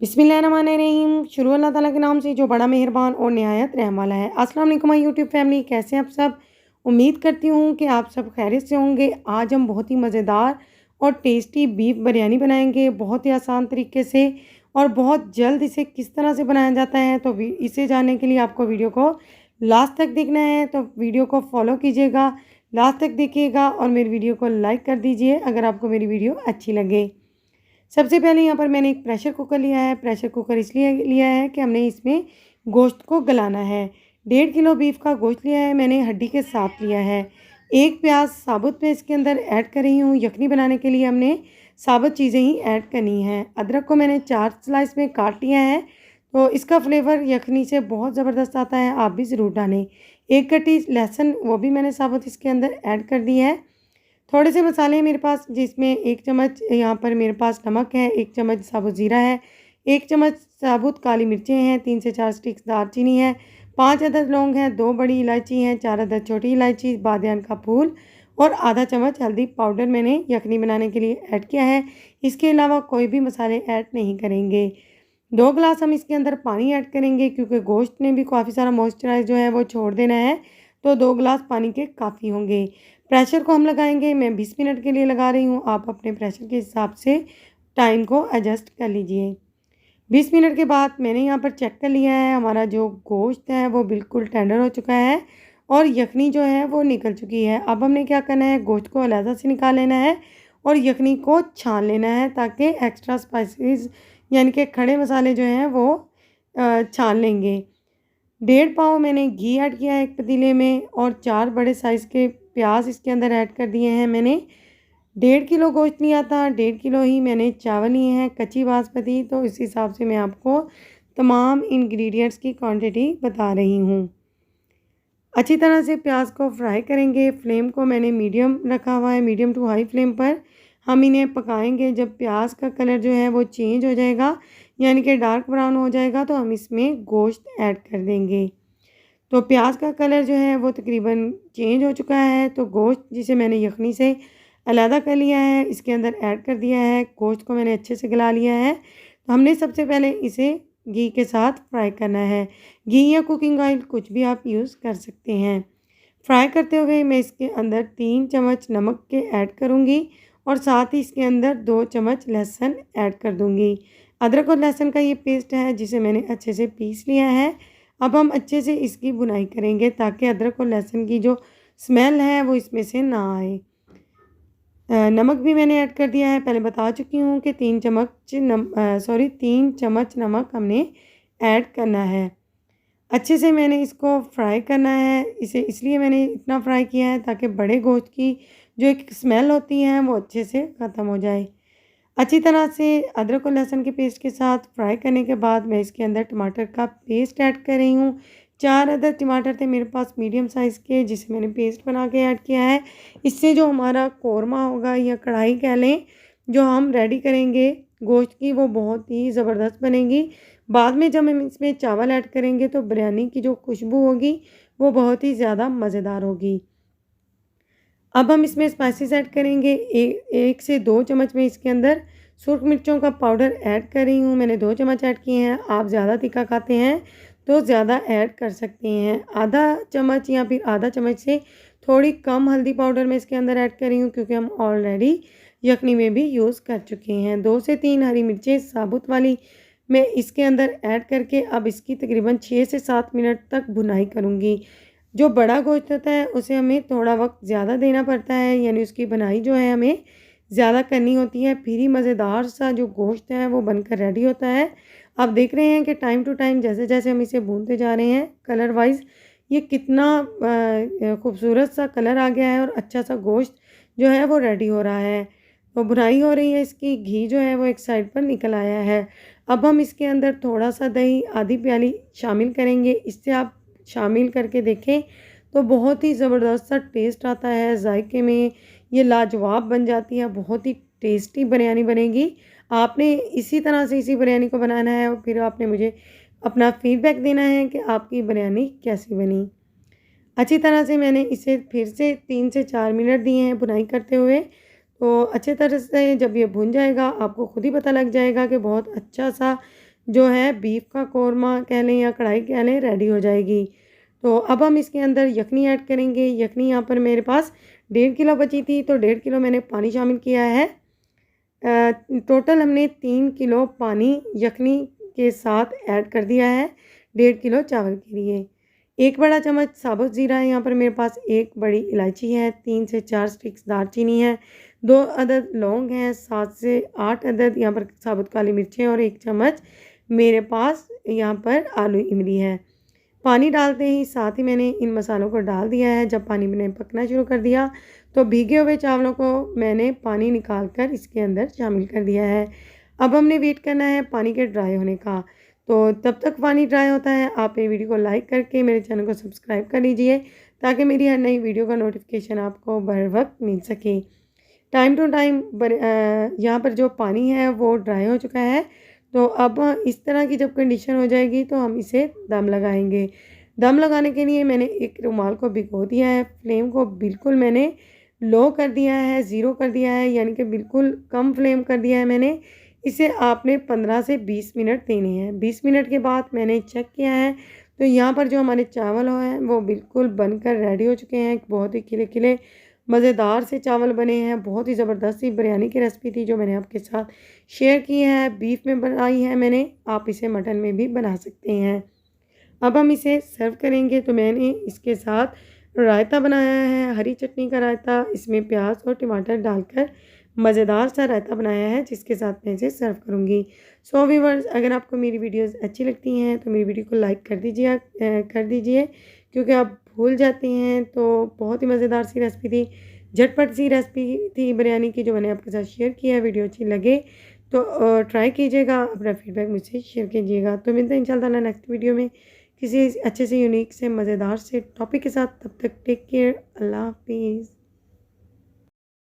बिस्मिल्लाहिर्रहमानिर्रहीम। शुरू अल्लाह ताला के नाम से जो बड़ा मेहरबान और निहायत रहम वाला है। अस्सलाम वालेकुम माय यूट्यूब फैमिली, कैसे हैं आप सब? उम्मीद करती हूँ कि आप सब खैरियत से होंगे। आज हम बहुत ही मज़ेदार और टेस्टी बीफ बिरयानी बनाएंगे, बहुत ही आसान तरीके से और बहुत जल्द। इसे किस तरह से बनाया जाता है तो इसे जानने के लिए आपको वीडियो को लास्ट तक देखना है। तो वीडियो को फॉलो कीजिएगा, लास्ट तक देखिएगा और मेरी वीडियो को लाइक कर दीजिए अगर आपको मेरी वीडियो अच्छी लगे। सबसे पहले यहाँ पर मैंने एक प्रेशर कुकर लिया है। प्रेशर कुकर इसलिए लिया है कि हमने इसमें गोश्त को गलाना है। 1.5 किलो बीफ का गोश्त लिया है मैंने, हड्डी के साथ लिया है। एक प्याज साबुत मैं इसके अंदर ऐड कर रही हूँ। यखनी बनाने के लिए हमने साबुत चीज़ें ही ऐड करनी हैं। अदरक को मैंने 4 स्लाइस में काट लिया है, तो इसका फ्लेवर यखनी से बहुत ज़बरदस्त आता है, आप भी ज़रूर डालें। एक कटी लहसुन वो भी मैंने साबुत इसके अंदर ऐड कर दी है। थोड़े से मसाले हैं मेरे पास, जिसमें 1 चम्मच यहाँ पर मेरे पास नमक है, 1 चम्मच साबुत ज़ीरा है, 1 चम्मच साबुत काली मिर्चें हैं, 3 से 4 स्टिक्स दालचीनी है, 5 अदद लौंग हैं, 2 बड़ी इलायची हैं, 4 अदद छोटी इलायची, बादियान का फूल और आधा चम्मच हल्दी पाउडर मैंने यखनी बनाने के लिए ऐड किया है। इसके अलावा कोई भी मसाले ऐड नहीं करेंगे। 2 गिलास हम इसके अंदर पानी ऐड करेंगे, क्योंकि गोश्त ने भी काफ़ी सारा मॉइस्चराइज जो है वो छोड़ देना है, तो 2 गिलास पानी के काफ़ी होंगे। प्रेशर को हम लगाएंगे, मैं 20 मिनट के लिए लगा रही हूँ। आप अपने प्रेशर के हिसाब से टाइम को एडजस्ट कर लीजिए। 20 मिनट के बाद मैंने यहाँ पर चेक कर लिया है, हमारा जो गोश्त है वो बिल्कुल टेंडर हो चुका है और यखनी जो है वो निकल चुकी है। अब हमने क्या करना है, गोश्त को अलग से निकाल लेना है और यखनी को छान लेना है, ताकि एक्स्ट्रा स्पाइसेस यानी कि खड़े मसाले जो हैं वो छान लेंगे। 1.5 पाव मैंने घी ऐड किया है एक पतीले में और 4 बड़े साइज़ के प्याज इसके अंदर ऐड कर दिए हैं मैंने। 1.5 किलो गोश्त लिया था, 1.5 किलो ही मैंने चावल लिए हैं कच्ची बासमती, तो इस हिसाब से मैं आपको तमाम इंग्रेडिएंट्स की क्वांटिटी बता रही हूँ। अच्छी तरह से प्याज को फ्राई करेंगे। फ्लेम को मैंने मीडियम रखा हुआ है, मीडियम टू हाई फ्लेम पर हम इन्हें पकाएंगे। जब प्याज का कलर जो है वो चेंज हो जाएगा, यानी कि डार्क ब्राउन हो जाएगा, तो हम इसमें गोश्त ऐड कर देंगे। तो प्याज का कलर जो है वो तकरीबन चेंज हो चुका है, तो गोश्त जिसे मैंने यखनी से अलहदा कर लिया है इसके अंदर ऐड कर दिया है। गोश्त को मैंने अच्छे से गला लिया है। तो हमने सबसे पहले इसे घी के साथ फ्राई करना है। घी या कुकिंग ऑयल कुछ भी आप यूज़ कर सकते हैं। फ्राई करते हुए मैं इसके अंदर 3 चम्मच नमक के ऐड करूँगी और साथ ही इसके अंदर 2 चम्मच लहसुन ऐड कर दूँगी। अदरक और लहसुन का ये पेस्ट है जिसे मैंने अच्छे से पीस लिया है। अब हम अच्छे से इसकी भुनाई करेंगे, ताकि अदरक और लहसुन की जो स्मेल है वो इसमें से ना आए। नमक भी मैंने ऐड कर दिया है, पहले बता चुकी हूँ कि 3 चम्मच नमक हमने ऐड करना है। अच्छे से मैंने इसको फ्राई करना है। इसे इसलिए मैंने इतना फ्राई किया है ताकि बड़े गोश्त की जो एक स्मेल होती है वो अच्छे से ख़त्म हो जाए। अच्छी तरह से अदरक और लहसुन के पेस्ट के साथ फ्राई करने के बाद मैं इसके अंदर टमाटर का पेस्ट ऐड कर रही हूँ। 4 अदद टमाटर थे मेरे पास मीडियम साइज़ के, जिसे मैंने पेस्ट बना के ऐड किया है। इससे जो हमारा कौरमा होगा या कढ़ाई कह लें, जो हम रेडी करेंगे गोश्त की, वो बहुत ही ज़बरदस्त बनेगी। बाद में जब हम इसमें चावल ऐड करेंगे तो बिरयानी की जो खुशबू होगी वो बहुत ही ज़्यादा मज़ेदार होगी। अब हम इसमें स्पाइसेस ऐड करेंगे। 1 से 2 चम्मच में इसके अंदर सुर्ख मिर्चों का पाउडर ऐड कर रही हूँ। मैंने 2 चम्मच ऐड किए हैं। आप ज़्यादा तीखा खाते हैं तो ज़्यादा ऐड कर सकते हैं। आधा चम्मच या फिर आधा चम्मच से थोड़ी कम हल्दी पाउडर मैं इसके अंदर ऐड कर रही हूँ, क्योंकि हम ऑलरेडी यखनी में भी यूज़ कर चुके हैं। 2 से 3 हरी मिर्चें साबुत वाली मैं इसके अंदर ऐड करके अब इसकी तकरीबन 6 से 7 मिनट तक भुनाई करूँगी। जो बड़ा गोश्त होता है उसे हमें थोड़ा वक्त ज़्यादा देना पड़ता है, यानी उसकी बनाई जो है हमें ज़्यादा करनी होती है, फिर ही मज़ेदार सा जो गोश्त है वो बनकर रेडी होता है। आप देख रहे हैं कि टाइम टू टाइम जैसे जैसे हम इसे भूनते जा रहे हैं, कलर वाइज ये कितना खूबसूरत सा कलर आ गया है और अच्छा सा गोश्त जो है वो रेडी हो रहा है। तो भुनाई हो रही है इसकी, घी जो है वो एक साइड पर निकल आया है। अब हम इसके अंदर थोड़ा सा दही आधी प्याली शामिल करेंगे। इससे आप शामिल करके देखें तो बहुत ही ज़बरदस्त सा टेस्ट आता है। जायके में ये लाजवाब बन जाती है, बहुत ही टेस्टी बिरयानी बनेगी। आपने इसी तरह से इसी बिरयानी को बनाना है और फिर आपने मुझे अपना फीडबैक देना है कि आपकी बिरयानी कैसी बनी। अच्छी तरह से मैंने इसे फिर से 3 से 4 मिनट दिए हैं भुनाई करते हुए। तो अच्छे तरह से जब ये भुन जाएगा आपको खुद ही पता लग जाएगा कि बहुत अच्छा सा जो है बीफ का कोरमा कह लें या कढ़ाई कह लें रेडी हो जाएगी। तो अब हम इसके अंदर यखनी ऐड करेंगे। यखनी यहाँ पर मेरे पास 1.5 किलो बची थी, तो 1.5 किलो मैंने पानी शामिल किया है। टोटल हमने 3 किलो पानी यखनी के साथ ऐड कर दिया है 1.5 किलो चावल के लिए। 1 बड़ा चम्मच साबुत ज़ीरा है यहाँ पर मेरे पास, 1 बड़ी इलायची है, 3 से 4 स्टिक्स दालचीनी है, 2 अदद लौंग हैं, 7 से 8 अदद यहाँ पर साबुत काली मिर्चें और 1 चम्मच मेरे पास यहाँ पर आलू इमली है। पानी डालते ही साथ ही मैंने इन मसालों को डाल दिया है। जब पानी मैंने पकना शुरू कर दिया तो भीगे हुए चावलों को मैंने पानी निकाल कर इसके अंदर शामिल कर दिया है। अब हमने वेट करना है पानी के ड्राई होने का। तो तब तक पानी ड्राई होता है आप मेरी वीडियो को लाइक करके मेरे चैनल को सब्सक्राइब कर लीजिए, ताकि मेरी हर नई वीडियो का नोटिफिकेशन आपको बर वक्त मिल सके। टाइम टू टाइम यहाँ पर जो पानी है वो ड्राई हो चुका है। तो अब इस तरह की जब कंडीशन हो जाएगी तो हम इसे दम लगाएंगे। दम लगाने के लिए मैंने एक रुमाल को भिगो दिया है। फ्लेम को बिल्कुल मैंने लो कर दिया है, ज़ीरो कर दिया है, यानी कि बिल्कुल कम फ्लेम कर दिया है मैंने। इसे आपने 15 से 20 मिनट देने हैं। 20 मिनट के बाद मैंने चेक किया है तो यहाँ पर जो हमारे चावल हैं वो बिल्कुल बनकर रेडी हो चुके हैं। बहुत ही खिले खिले मज़ेदार से चावल बने हैं। बहुत ही ज़बरदस्त सी बिरयानी की रेसिपी थी जो मैंने आपके साथ शेयर की है। बीफ में बनाई है मैंने, आप इसे मटन में भी बना सकते हैं। अब हम इसे सर्व करेंगे। तो मैंने इसके साथ रायता बनाया है, हरी चटनी का रायता। इसमें प्याज और टमाटर डालकर मज़ेदार सा रायता बनाया है, जिसके साथ मैं इसे सर्व करूँगी। सो व्यूअर्स, अगर आपको मेरी वीडियोस अच्छी लगती हैं तो मेरी वीडियो को लाइक कर दीजिए, क्योंकि आप भूल जाते हैं। तो बहुत ही मज़ेदार सी रेसिपी थी, झटपट सी रेसिपी थी बिरयानी की, जो मैंने आपके साथ शेयर किया है। वीडियो अच्छी लगे तो ट्राई कीजिएगा, अपना फीडबैक मुझसे शेयर कीजिएगा। तो मिलते हैं इंशाल्लाह नेक्स्ट वीडियो में किसी अच्छे से यूनिक से मज़ेदार से टॉपिक के साथ। तब तक टेक केयर, अल्लाह हाफिज़।